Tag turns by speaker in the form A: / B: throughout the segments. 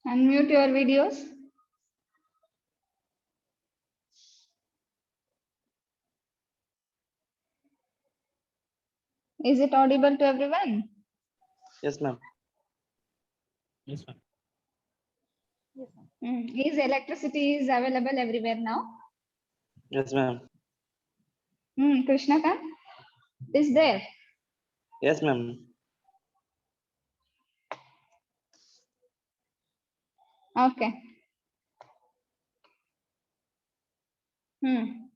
A: Unmute your videos. Is it audible to everyone?
B: Yes, ma'am.
C: Yes, ma'am.
A: Is electricity is available everywhere now?
B: Yes, ma'am.
A: Krishna Kant is there.
B: Yes, ma'am.
A: Okay.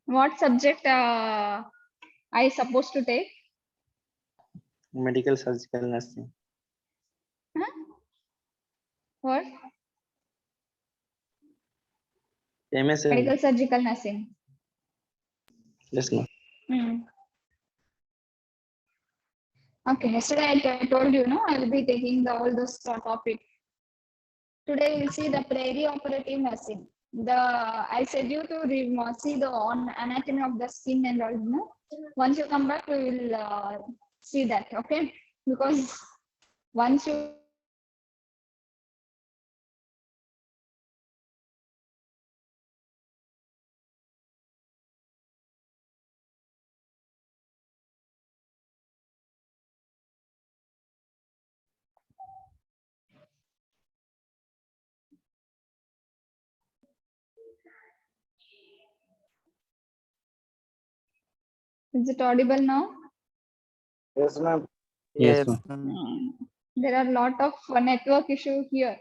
A: What subject I supposed to take?
B: Medical surgical nursing.
A: Huh? What?
B: MS.
A: Medical surgical nursing.
B: Yes, ma'am.
A: Okay, yesterday I told you, no, I will be taking all those topic. Today we'll see the perioperative nursing. I said you to see the anatomy of the skin and all. No? Once you come back, we will see that. Okay, because once you is it audible now?
B: Yes, ma'am.
C: Yes,
A: There are a lot of network issue here.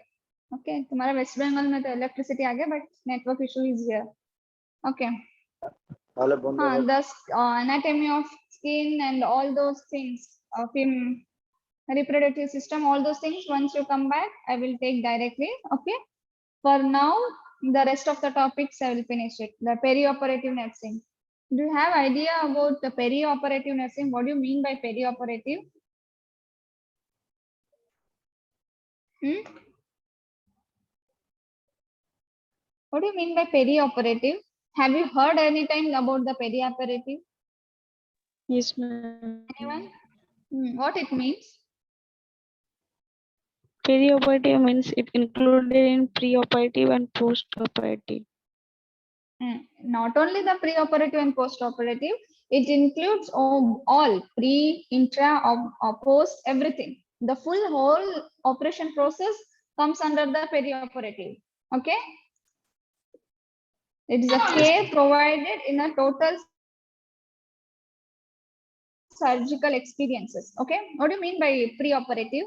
A: Okay, तुम्हारा waste Bengal में तो electricity आ गया, but network issue is here. Okay. The anatomy of skin and all those things of him, reproductive system, all those things. Once you come back, I will take directly. Okay. For now, the rest of the topics I will finish it. The perioperative nursing. Do you have idea about the perioperative nursing? What do you mean by perioperative? What do you mean by perioperative? Have you heard anything about the perioperative?
D: Yes, ma'am.
A: Anyone? What it means?
D: Perioperative means it included in preoperative and postoperative.
A: Not only the preoperative and postoperative, it includes all pre, intra, or post, everything. The whole operation process comes under the perioperative. Okay. It is a care provided in a total surgical experiences. Okay. What do you mean by preoperative?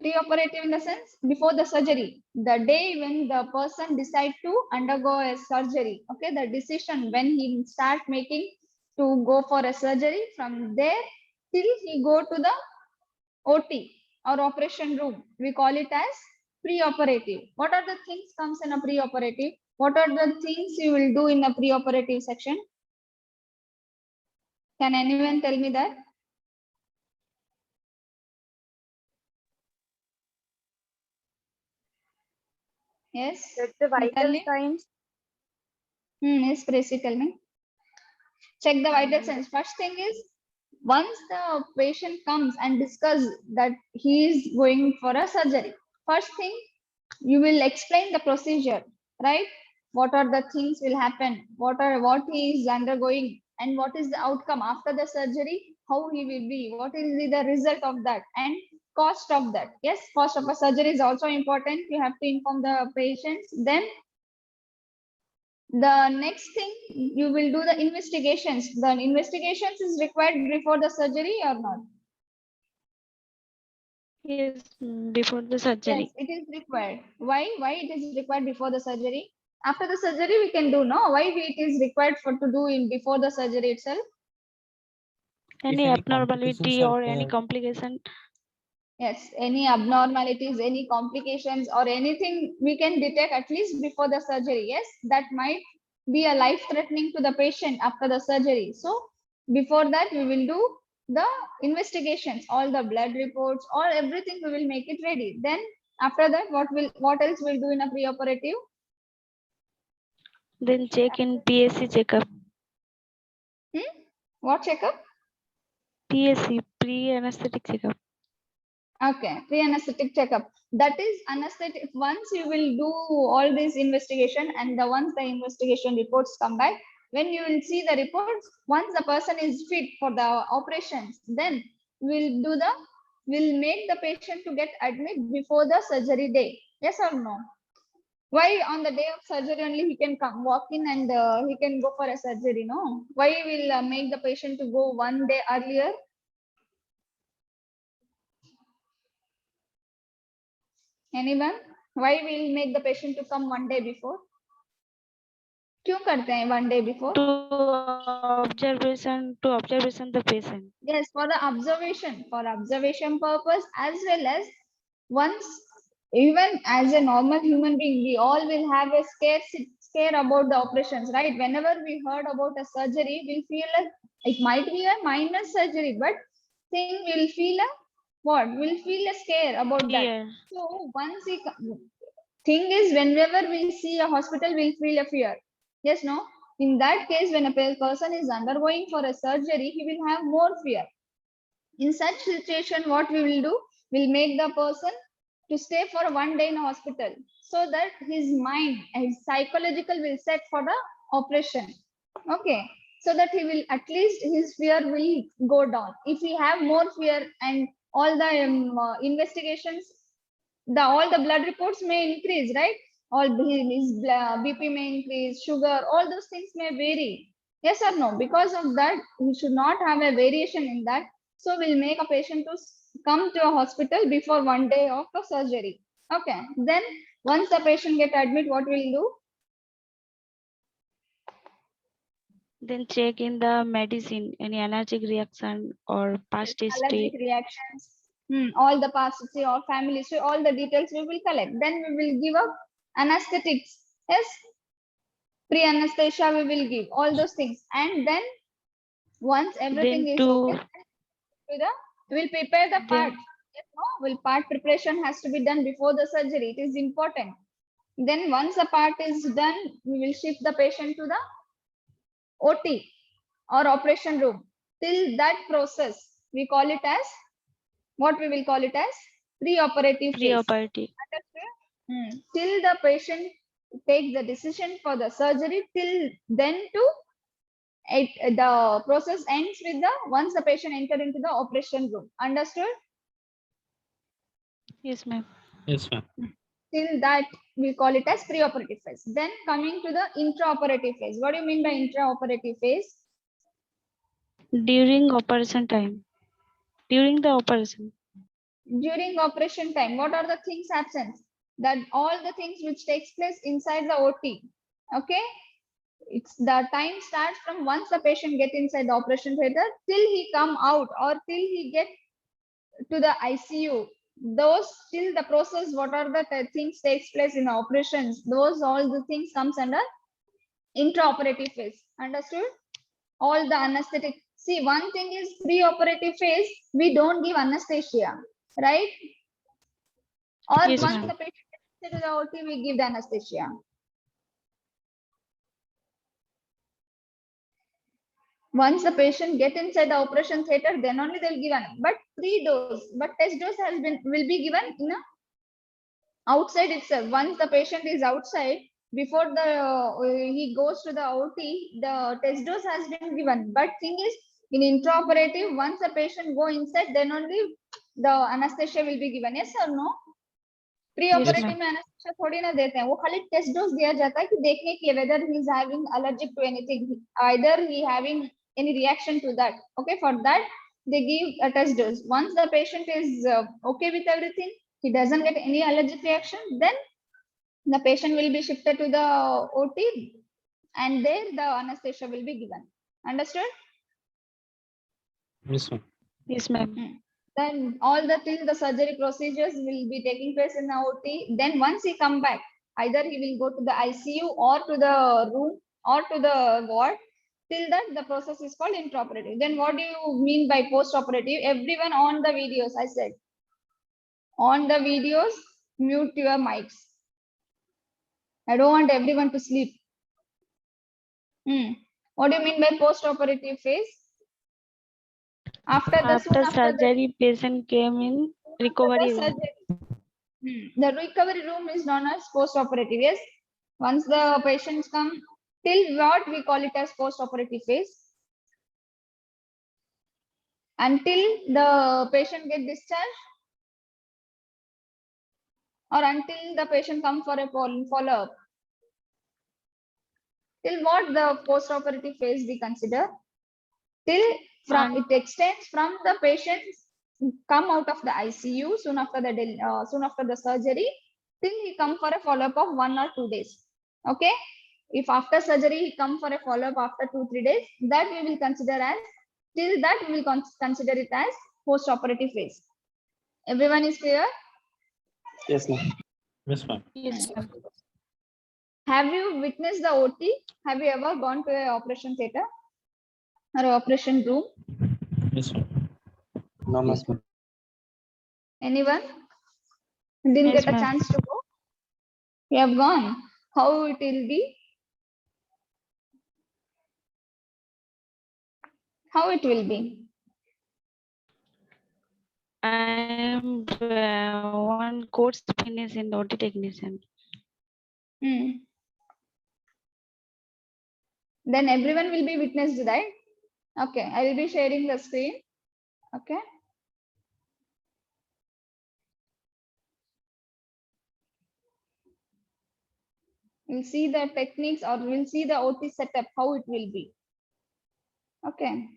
A: Preoperative in the sense before the surgery, the day when the person decide to undergo a surgery. Okay, the decision when he start making to go for a surgery, from there till he go to the OT or operation room, we call it as preoperative. What are the things comes in a preoperative? What are the things you will do in a preoperative section? Can anyone tell me that? Yes.
E: Check the vital signs.
A: Yes, Tracy, tell me. Check the vital signs. First thing is, once the patient comes and discuss that he is going for a surgery, first thing you will explain the procedure, right? What are the things will happen? What he is undergoing, and what is the outcome after the surgery? How he will be? What will be the result of that? And cost of that. Yes, cost of a surgery is also important. You have to inform the patients. Then the next thing you will do the investigations. The investigations is required before the surgery or not?
D: Yes, before the surgery.
A: Yes, it is required. Why it is required before the surgery? After the surgery we can do, no? Why it is required for to do in before the surgery itself?
D: Any
C: any
D: abnormality
C: complications are
D: or any
C: there.
D: complication.
A: Yes, any abnormalities, any complications or anything we can detect at least before the surgery. Yes, that might be a life threatening to the patient after the surgery. So before that we will do the investigations, all the blood reports, or everything we will make it ready. Then after that, what else we'll do in a preoperative?
D: Then check in PSC checkup.
A: What checkup?
D: PSC, pre-anesthetic checkup.
A: Okay, pre-anesthetic checkup. That is anesthetic. Once you will do all this investigation, and once the investigation reports come back, when you will see the reports, once the person is fit for the operations, then we'll make the patient to get admit before the surgery day. Yes or no? Why on the day of surgery only he can come walk in and he can go for a surgery? No. Why will make the patient to go one day earlier? Anyone? Why we'll make the patient to come one day before? क्यों करते हैं one day before?
D: To observation the patient.
A: Yes, for observation purpose, as well as once, even as a normal human being, we all will have a scare about the operations, right? Whenever we heard about a surgery, we feel like it might be a minor surgery, but we'll feel a what? We'll feel a scare about that.
D: Fear.
A: So once thing is, whenever we see a hospital, we'll feel a fear. Yes, no? In that case, when a person is undergoing for a surgery, he will have more fear. In such situation, what we will do, we'll make the person to stay for one day in hospital, so that his mind, his psychological will set for the operation. Okay, so that he will, at least his fear will go down. If we have more fear and all the investigations, all the blood reports may increase, right? All his BP may increase, sugar, all those things may vary. Yes or no? Because of that, we should not have a variation in that. So we'll make a patient to come to a hospital before one day of the surgery. Okay. Then once the patient get admit, what we'll do?
D: Then check in the medicine, any allergic reaction or past history.
A: Allergic reactions. All the past history or family history, all the details we will collect. Then we will give up anesthetics. Yes. Pre-anesthesia we will give all those things, and then once everything
D: Then
A: is okay, we'll prepare the part. Yes, no? Part preparation has to be done before the surgery. It is important. Then once the part is done, we will shift the patient to the OT or operation room. Till that process, we call it as what we will call it as pre-operative phase.
D: Pre-operative.
A: Till the patient take the decision for the surgery, till then the process ends with once the patient enter into the operation room. Understood?
D: Yes, ma'am.
C: Yes, ma'am.
A: Till that we call it as pre-operative phase. Then coming to the intraoperative phase. What do you mean by intraoperative phase?
D: During operation time. During the operation.
A: During operation time, what are the things absent? That all the things which takes place inside the OT. Okay, it's the time starts from once the patient get inside the operation theater till he come out or till he get to the ICU. Those till the process, what are the things takes place in the operations, those all the things comes under intraoperative phase. Understood? All the anesthetic. See, one thing is pre-operative phase, we don't give anesthesia, right? Or
D: Yes,
A: once
D: ma'am.
A: the patient gets to the OT, we give the anesthesia. Once the patient get inside the operation theater, then only they'll give an, but pre-dose, but test dose will be given in a outside itself. Once the patient is outside, before he goes to the OT, the test dose has been given. But thing is, in intraoperative, once the patient go inside, then only the anesthesia will be given. Yes or no? Pre-operative में anesthesia थोड़ी ना देते हैं, वो खाली test dose दिया जाता है कि देखने के लिए whether he is having allergic to anything, either he having any reaction to that. Okay, for that they give a test dose. Once the patient is okay with everything, he doesn't get any allergic reaction, then the patient will be shifted to the OT, and there the anesthesia will be given. Understood?
C: Yes, ma'am.
D: Yes, ma'am.
A: Then all the surgery procedures will be taking place in the OT. Then once he come back, either he will go to the ICU or to the room or to the ward. Till that the process is called intraoperative. Then what do you mean by post-operative? Everyone on the videos, I said. On the videos, mute your mics. I don't want everyone to sleep. What do you mean by post-operative phase? After
D: surgery, patient came in recovery
A: the
D: room.
A: surgery. The recovery room is known as post-operative. Yes, once the patients come, till what we call it as post-operative phase, until the patient get discharged, or until the patient come for a follow-up. Till what the post-operative phase we consider? Till from it extends from the patients come out of the ICU soon after the surgery, till he come for a follow-up of 1 or 2 days. Okay, if after surgery he come for a follow-up after 2-3 days, that we will consider as, till that we will consider it as post-operative phase. Everyone is clear?
B: Yes, ma'am.
C: Yes, ma'am.
D: Yes, ma'am.
A: Have you witnessed the OT? Have you ever gone to an operation theater or an operation room?
C: Yes, ma'am.
B: No, ma'am.
A: Anyone? Didn't
D: Yes,
A: get a
D: ma'am.
A: chance to go? You have gone. How it will be? How it will be?
D: I am one course finished in OT technician.
A: Then everyone will be witnessed, right? Okay, I will be sharing the screen. Okay. We'll see the techniques, or we'll see the OT setup, how it will be. Okay.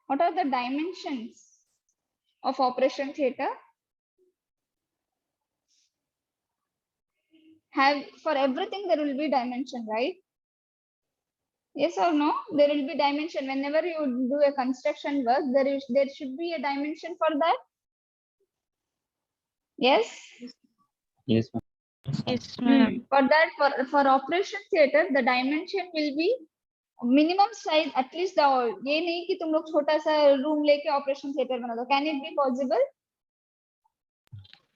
A: What are the dimensions of operation theater? For everything there will be dimension, right? Yes or no? There will be dimension. Whenever you do a construction work, there should be a dimension for that. Yes.
C: Yes, ma'am.
D: Yes, ma'am.
A: For that, for operation theater, the dimension will be minimum size. At least the ये नहीं कि तुम लोग छोटा सा room लेके operation theater बना दो. Can it be possible?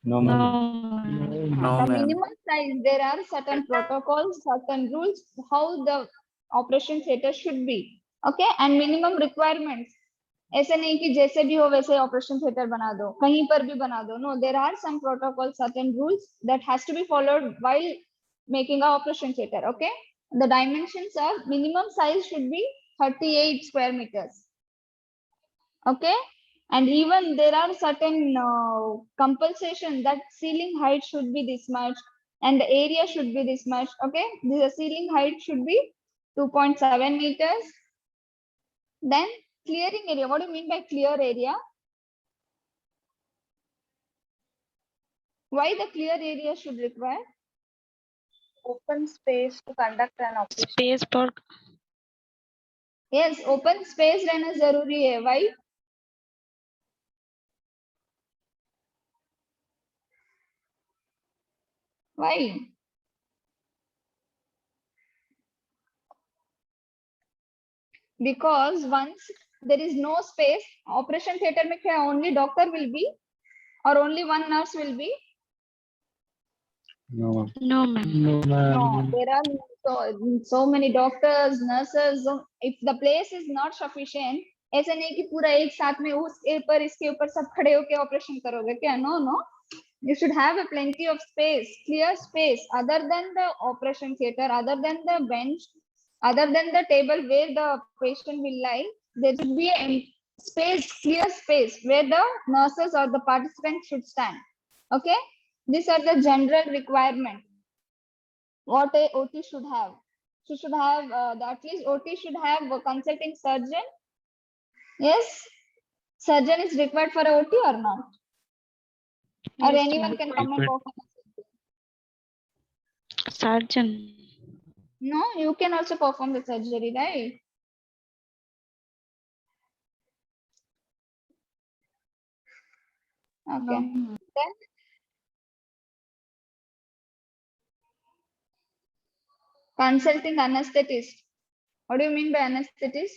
C: No,
D: No,
C: ma'am.
D: ma'am.
A: The minimum size, there are certain protocols, certain rules how the operation theater should be. Okay, and minimum requirements. ऐसे नहीं कि जैसे भी हो वैसे ऑपरेशन थिएटर बना दो, कहीं पर भी बना दो. No, there are some protocols, certain rules that has to be followed while making a operation theater. Okay, the dimensions are minimum size should be 38 square meters. Okay, and even there are certain compensation that ceiling height should be this much and the area should be this much. Okay, the ceiling height should be 2.7 meters. Then clearing area. What do you mean by clear area? Why the clear area should require?
E: Open space to conduct an operation.
D: Space for
A: Yes, open space रहना जरूरी है. Why? Why? Because once there is no space, operation theater में क्या only doctor will be or only one nurse will be?
C: No, ma'am.
D: no, ma'am.
C: No,
A: No, there are so many doctors, nurses. So if the place is not sufficient, ऐसा नहीं कि पूरा एक साथ में उसके ऊपर इसके ऊपर सब खड़े होके ऑपरेशन करोगे क्या? No, no. You should have a plenty of space, clear space, other than the operation theater, other than the bench, other than the table where the patient will lie. There should be a space, clear space where the nurses or the participants should stand. Okay, these are the general requirement. What a OT should have. She should have at least OT should have a consulting surgeon. Yes, surgeon is required for a OT or not? Or
D: Yes,
A: anyone
D: ma'am.
A: can come and perform.
D: Surgeon.
A: No, you can also perform the surgery, right? Okay.
D: No.
A: Then Consulting anesthetist. What do you mean by anesthetist?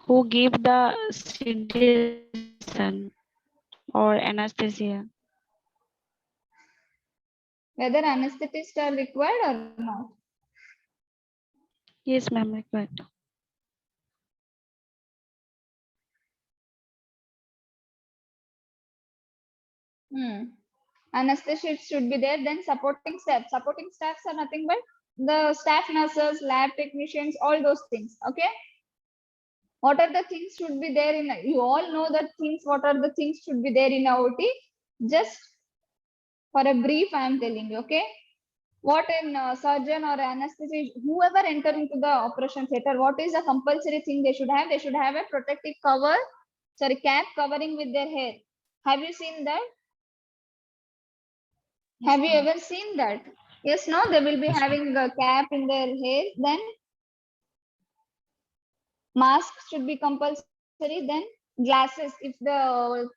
D: Who give the sedation or anesthesia?
A: Whether anesthetists are required or not?
D: Yes, ma'am, required.
A: Anesthetists should be there. Then supporting staff. Supporting staffs are nothing but the staff nurses, lab technicians, all those things. Okay. What are the things should be there in? You all know the things. What are the things should be there in a OT? Just for a brief, I am telling you. Okay. What in surgeon or anesthesiologist, whoever enter into the operation theater, what is a compulsory thing they should have? They should have a protective cover, sorry, cap covering with their hair. Have you seen that? Have you ever seen that? Yes, no, they will be
C: Yes, ma'am.
A: having a cap in their hair. Then mask should be compulsory. Then glasses, if the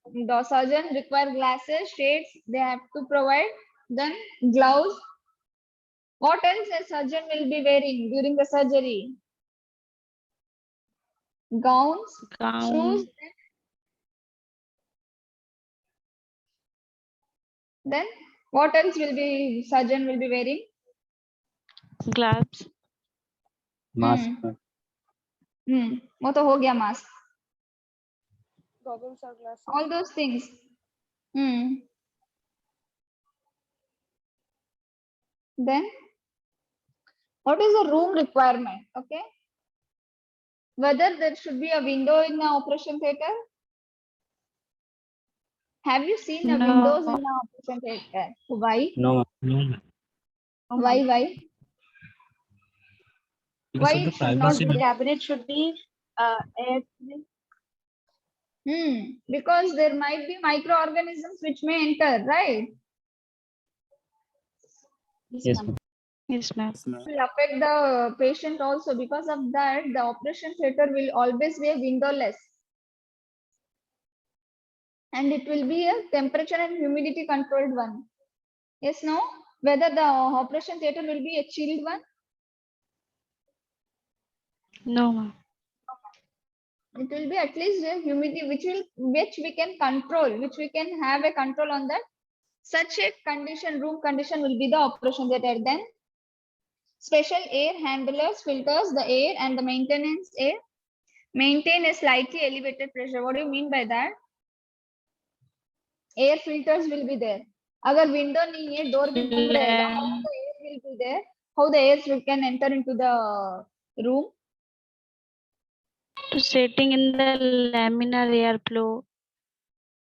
A: surgeon require glasses, shades, they have to provide. Then gloves. What else a surgeon will be wearing during the surgery? Gowns,
D: Gown,
A: shoes. Then what else will be surgeon will be wearing?
D: gloves,
B: Mask.
A: वो तो हो गया mask.
E: Goggles or glasses.
A: All those things. Then what is the room requirement? Okay. Whether there should be a window in the operation theater. Have you seen the
D: No.
A: windows in the operation theater? Why?
B: No, ma'am.
C: No, ma'am.
A: Why?
C: Because
A: Why
C: of the
A: it should not
C: privacy,
A: be
C: ma'am.
A: there?
E: Cabinet should be air.
A: Because there might be microorganisms which may enter, right?
B: Yes, ma'am.
D: yes, ma'am.
A: It will affect the patient also. Because of that, the operation theater will always be a windowless. And it will be a temperature and humidity controlled one. Yes, no? Whether the operation theater will be a chilled one?
D: No, ma'am.
A: It will be at least a humidity which we can control, which we can have a control on that. Such a condition, room condition will be the operation theater. Then special air handlers filters the air and the maintenance air. Maintain a slightly elevated pressure. What do you mean by that? Air filters will be there. Agar window nahi hai, door bhi band rahega, how the air will be there? How the air can enter into the room?
D: To setting in the laminar airflow.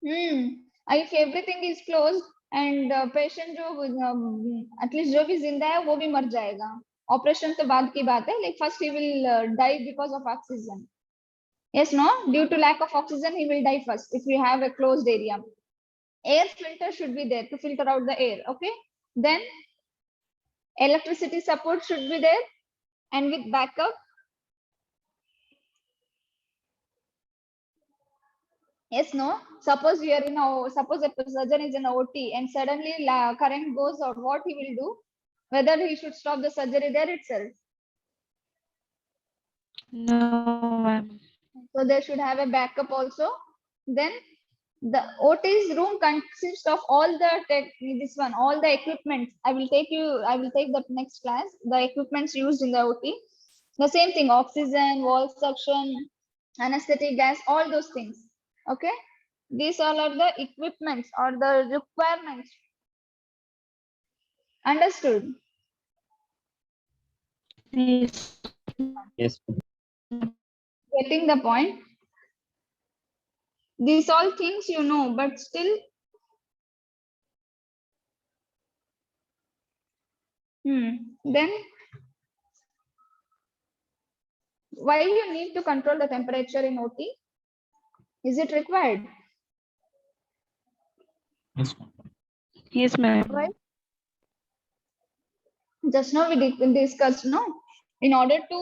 A: If everything is closed and patient जो at least जो भी जिंदा है वो भी मर जाएगा. Operation तो बाद की बात है. Like first he will die because of oxygen. Yes, no? Due to lack of oxygen, he will die first if we have a closed area. Air filter should be there to filter out the air. Okay. Then electricity support should be there and with backup. Yes, no. Suppose you are in suppose a surgeon is in a OT and suddenly current goes out. What he will do? Whether he should stop the surgery there itself.
D: No, ma'am.
A: So they should have a backup also. Then the OT's room consists of all the all the equipment. I will take the next class. The equipments used in the OT. The same thing, oxygen, wall suction, anesthetic gas, all those things. Okay. These all are the equipments or the requirements. Understood?
D: Yes.
B: Yes.
A: Getting the point? These all things you know, but still. Then why you need to control the temperature in OT? Is it required?
C: Yes, ma'am.
D: Yes, ma'am.
A: Right? Just now we discussed, no? In order to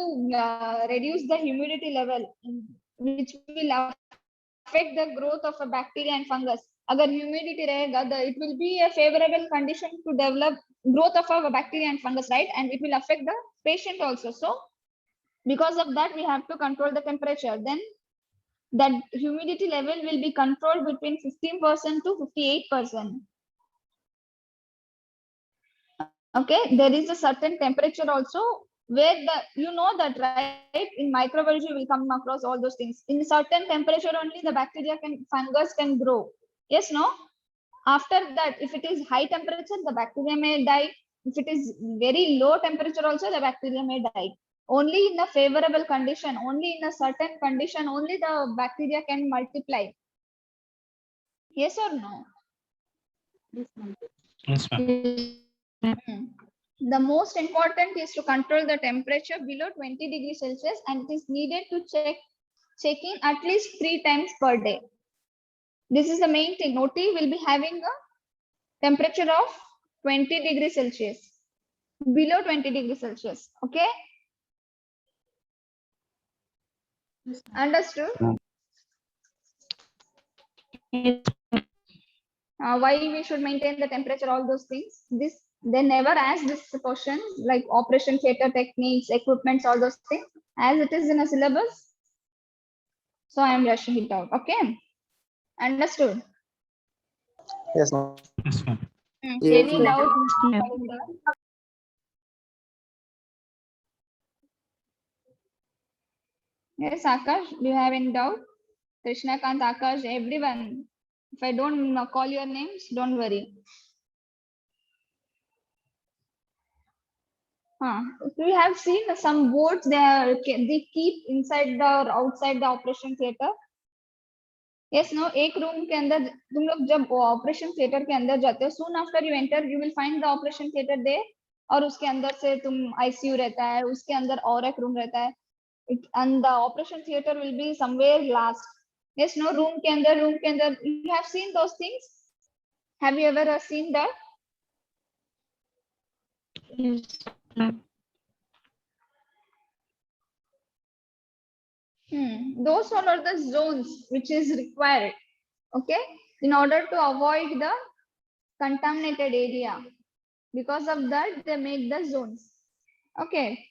A: reduce the humidity level, which will affect the growth of a bacteria and fungus. Agar humidity rahega, it will be a favorable condition to develop growth of a bacteria and fungus, right? And it will affect the patient also. So because of that, we have to control the temperature. Then that humidity level will be controlled between 15% to 58%. Okay, there is a certain temperature also where the, you know that, right? In microbiology, you will come across all those things. In certain temperature only the bacteria fungus can grow. Yes, no? After that, if it is high temperature, the bacteria may die. If it is very low temperature also, the bacteria may die. Only in a favorable condition, only in a certain condition, only the bacteria can multiply. Yes or no?
C: Yes, ma'am.
A: The most important is to control the temperature below 20 degrees Celsius, and it is needed to checking at least 3 times per day. This is the main thing. OT will be having a temperature of 20 degrees Celsius, below 20 degrees Celsius. Okay? Understood?
D: Yes.
A: Why we should maintain the temperature, all those things. They never ask this question like operation theater techniques, equipments, all those things, as it is in a syllabus. So I am rushing it out. Okay? Understood?
F: Yes, ma'am.
C: Yes, ma'am.
F: Yes,
A: Any
F: ma'am.
A: doubt?
D: ma'am.
A: Yes, Akash, do you have any doubt? Krishna Kant, Akash, everyone. If I don't call your names, don't worry. We have seen some boards they keep inside the or outside the operation theater. Yes, no, एक room के अंदर तुम लोग जब operation theatre के अंदर जाते हो, soon after you enter you will find the operation theater there, और उसके अंदर से तुम ICU रहता है, उसके अंदर और एक रूम रहता है, and the operation theater will be somewhere last. Yes, no, room के अंदर you have seen those things? Have you ever seen that?
D: Yes, ma'am.
A: Those all are the zones which is required, okay, in order to avoid the contaminated area. Because of that, they make the zones. Okay.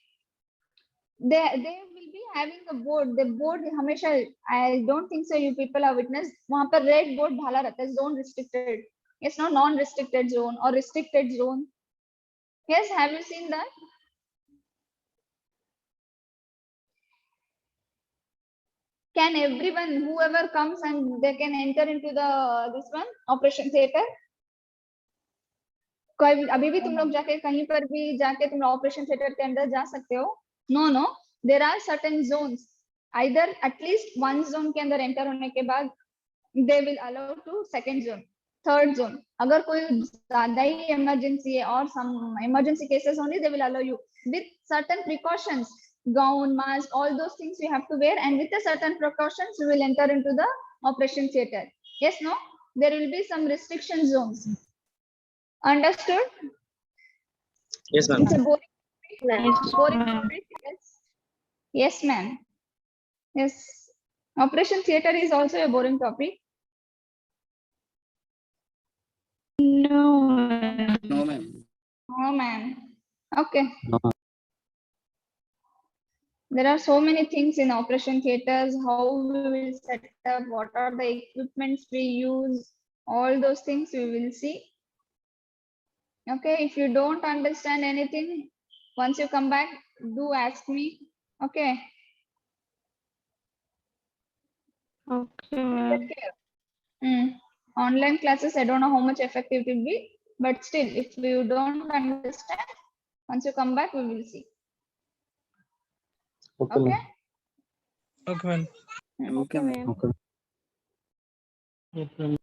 A: They will be having a board. The board हमेशा, I don't think so you people have witnessed, वहाँ पर red board ढाला रहता है, zone restricted. Yes, no, non-restricted zone or restricted zone. Yes, have you seen that? Can everyone, whoever comes and they can enter into the this one operation theater? कोई अभी भी तुम लोग जाके कहीं पर भी जाके तुम ऑपरेशन थिएटर के अंदर जा सकते हो? No, there are certain zones. Either at least one zone के अंदर enter होने के बाद they will allow to second zone, third zone. अगर कोई ज्यादा ही emergency है और some emergency cases only they will allow you with certain precautions. Gown, mask, all those things you have to wear, and with a certain precautions you will enter into the operation theater. Yes, no, there will be some restriction zones. Understood?
F: Yes, ma'am.
A: It's a boring,
D: Yes,
A: boring
D: ma'am.
A: topic. Yes, ma'am. Yes, operation theater is also a boring topic.
D: No, ma'am.
F: No, ma'am.
A: Oh man. Okay.
B: No.
A: There are so many things in operation theaters, how we will set up, what are the equipments we use, all those things we will see. Okay, if you don't understand anything, once you come back, do ask me. Okay.
D: Okay, ma'am.
A: Online classes, I don't know how much effective it will be, but still, if you don't understand, once you come back, we will see.
F: Okay,
A: Okay.
F: ma'am.
C: Okay, ma'am.
F: Okay, ma'am.
B: Okay.
C: Okay.